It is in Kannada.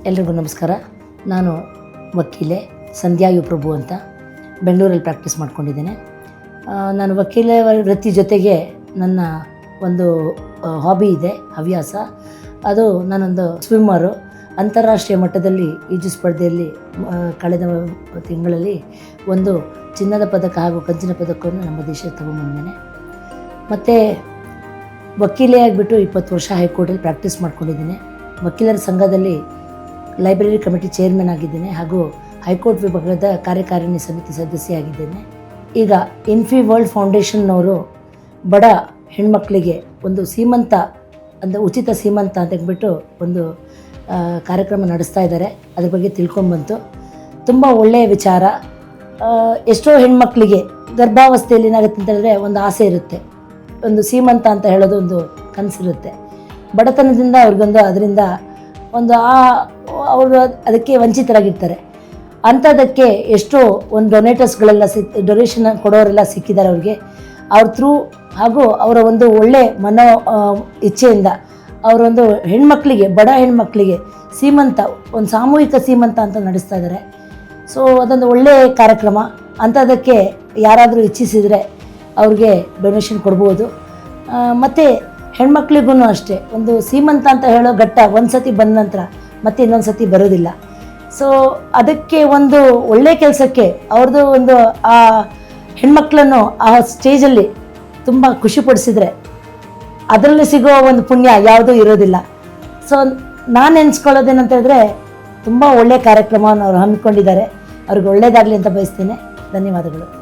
ಎಲ್ರಿಗೂ ನಮಸ್ಕಾರ. ನಾನು ವಕೀಲೆ ಸಂಧ್ಯಾ ಯು ಪ್ರಭು ಅಂತ ಬೆಂಗಳೂರಲ್ಲಿ ಪ್ರಾಕ್ಟೀಸ್ ಮಾಡ್ಕೊಂಡಿದ್ದೇನೆ. ನಾನು ವಕೀಲೆ ವೃತ್ತಿ ಜೊತೆಗೆ ನನ್ನ ಒಂದು ಹಾಬಿ ಇದೆ, ಹವ್ಯಾಸ. ಅದು ನಾನೊಂದು ಸ್ವಿಮ್ಮರು. ಅಂತಾರಾಷ್ಟ್ರೀಯ ಮಟ್ಟದಲ್ಲಿ ಈಜು ಸ್ಪರ್ಧೆಯಲ್ಲಿ ಕಳೆದ ತಿಂಗಳಲ್ಲಿ ಒಂದು ಚಿನ್ನದ ಪದಕ ಹಾಗೂ ಕಂಚಿನ ಪದಕವನ್ನು ನಮ್ಮ ದೇಶಕ್ಕೆ ತಗೊಂಡ್ಬಂದಿದ್ದೇನೆ. ಮತ್ತು ವಕೀಲೆ ಆಗಿಬಿಟ್ಟು 20 ವರ್ಷ ಹೈಕೋರ್ಟಲ್ಲಿ ಪ್ರಾಕ್ಟೀಸ್ ಮಾಡ್ಕೊಂಡಿದ್ದೀನಿ. ವಕೀಲರ ಸಂಘದಲ್ಲಿ ಲೈಬ್ರರಿ ಕಮಿಟಿ ಚೇರ್ಮನ್ ಆಗಿದ್ದೇನೆ ಹಾಗೂ ಹೈಕೋರ್ಟ್ ವಿಭಾಗದ ಕಾರ್ಯಕಾರಿಣಿ ಸಮಿತಿ ಸದಸ್ಯ ಆಗಿದ್ದೇನೆ. ಈಗ ಇನ್ಫಿ ವರ್ಲ್ಡ್ ಫೌಂಡೇಶನ್ನವರು ಬಡ ಹೆಣ್ಮಕ್ಳಿಗೆ ಒಂದು ಸೀಮಂತ ಅಂದರೆ ಉಚಿತ ಸೀಮಂತ ಅಂತ ಹೇಳ್ಬಿಟ್ಟು ಒಂದು ಕಾರ್ಯಕ್ರಮ ನಡೆಸ್ತಾ ಇದ್ದಾರೆ. ಅದ್ರ ಬಗ್ಗೆ ತಿಳ್ಕೊಂಬಂತು. ತುಂಬ ಒಳ್ಳೆಯ ವಿಚಾರ. ಎಷ್ಟೋ ಹೆಣ್ಮಕ್ಳಿಗೆ ಗರ್ಭಾವಸ್ಥೆಯಲ್ಲಿ ಏನಾಗುತ್ತೆ ಅಂತ ಹೇಳಿದ್ರೆ ಒಂದು ಆಸೆ ಇರುತ್ತೆ, ಒಂದು ಸೀಮಂತ ಅಂತ ಹೇಳೋದು ಒಂದು ಕನಸಿರುತ್ತೆ. ಬಡತನದಿಂದ ಅವ್ರಿಗೊಂದು ಅದರಿಂದ ಒಂದು ಅವರು ಅದಕ್ಕೆ ವಂಚಿತರಾಗಿರ್ತಾರೆ. ಅಂಥದ್ದಕ್ಕೆ ಎಷ್ಟೋ ಒಂದು ಡೊನೇಟರ್ಸ್ಗಳೆಲ್ಲ ಡೊನೇಷನ್ ಕೊಡೋರೆಲ್ಲ ಸಿಕ್ಕಿದ್ದಾರೆ ಅವ್ರಿಗೆ. ಅವ್ರ ಥ್ರೂ ಹಾಗೂ ಅವರ ಒಂದು ಒಳ್ಳೆ ಮನೋ ಇಚ್ಛೆಯಿಂದ ಅವರೊಂದು ಹೆಣ್ಮಕ್ಳಿಗೆ, ಬಡ ಹೆಣ್ಮಕ್ಳಿಗೆ ಸೀಮಂತ, ಒಂದು ಸಾಮೂಹಿಕ ಸೀಮಂತ ಅಂತ ನಡೆಸ್ತಾ ಇದ್ದಾರೆ. ಸೊ ಅದೊಂದು ಒಳ್ಳೆಯ ಕಾರ್ಯಕ್ರಮ. ಅಂಥದ್ದಕ್ಕೆ ಯಾರಾದರೂ ಇಚ್ಛಿಸಿದರೆ ಅವ್ರಿಗೆ ಡೊನೇಷನ್ ಕೊಡ್ಬೋದು. ಮತ್ತು ಹೆಣ್ಮಕ್ಳಿಗೂ ಅಷ್ಟೇ, ಒಂದು ಸೀಮಂತ ಅಂತ ಹೇಳೋ ಘಟ್ಟ ಒಂದು ಸತಿ ಬಂದ ನಂತರ ಮತ್ತೆ ಇನ್ನೊಂದು ಸತಿ ಬರೋದಿಲ್ಲ. ಸೊ ಅದಕ್ಕೆ ಒಂದು ಒಳ್ಳೆಯ ಕೆಲಸಕ್ಕೆ ಅವ್ರದ್ದು ಒಂದು ಆ ಹೆಣ್ಮಕ್ಳನ್ನು ಆ ಸ್ಟೇಜಲ್ಲಿ ತುಂಬ ಖುಷಿಪಡಿಸಿದ್ರೆ ಅದರಲ್ಲಿ ಸಿಗೋ ಒಂದು ಪುಣ್ಯ ಯಾವುದೂ ಇರೋದಿಲ್ಲ. ಸೊ ನಾನು ನೆನೆಸ್ಕೊಳ್ಳೋದೇನಂತ ಹೇಳಿದ್ರೆ ತುಂಬ ಒಳ್ಳೆಯ ಕಾರ್ಯಕ್ರಮವನ್ನು ಅವ್ರು ಹಮ್ಮಿಕೊಂಡಿದ್ದಾರೆ. ಅವ್ರಿಗೆ ಒಳ್ಳೆಯದಾಗಲಿ ಅಂತ ಬಯಸ್ತೇನೆ. ಧನ್ಯವಾದಗಳು.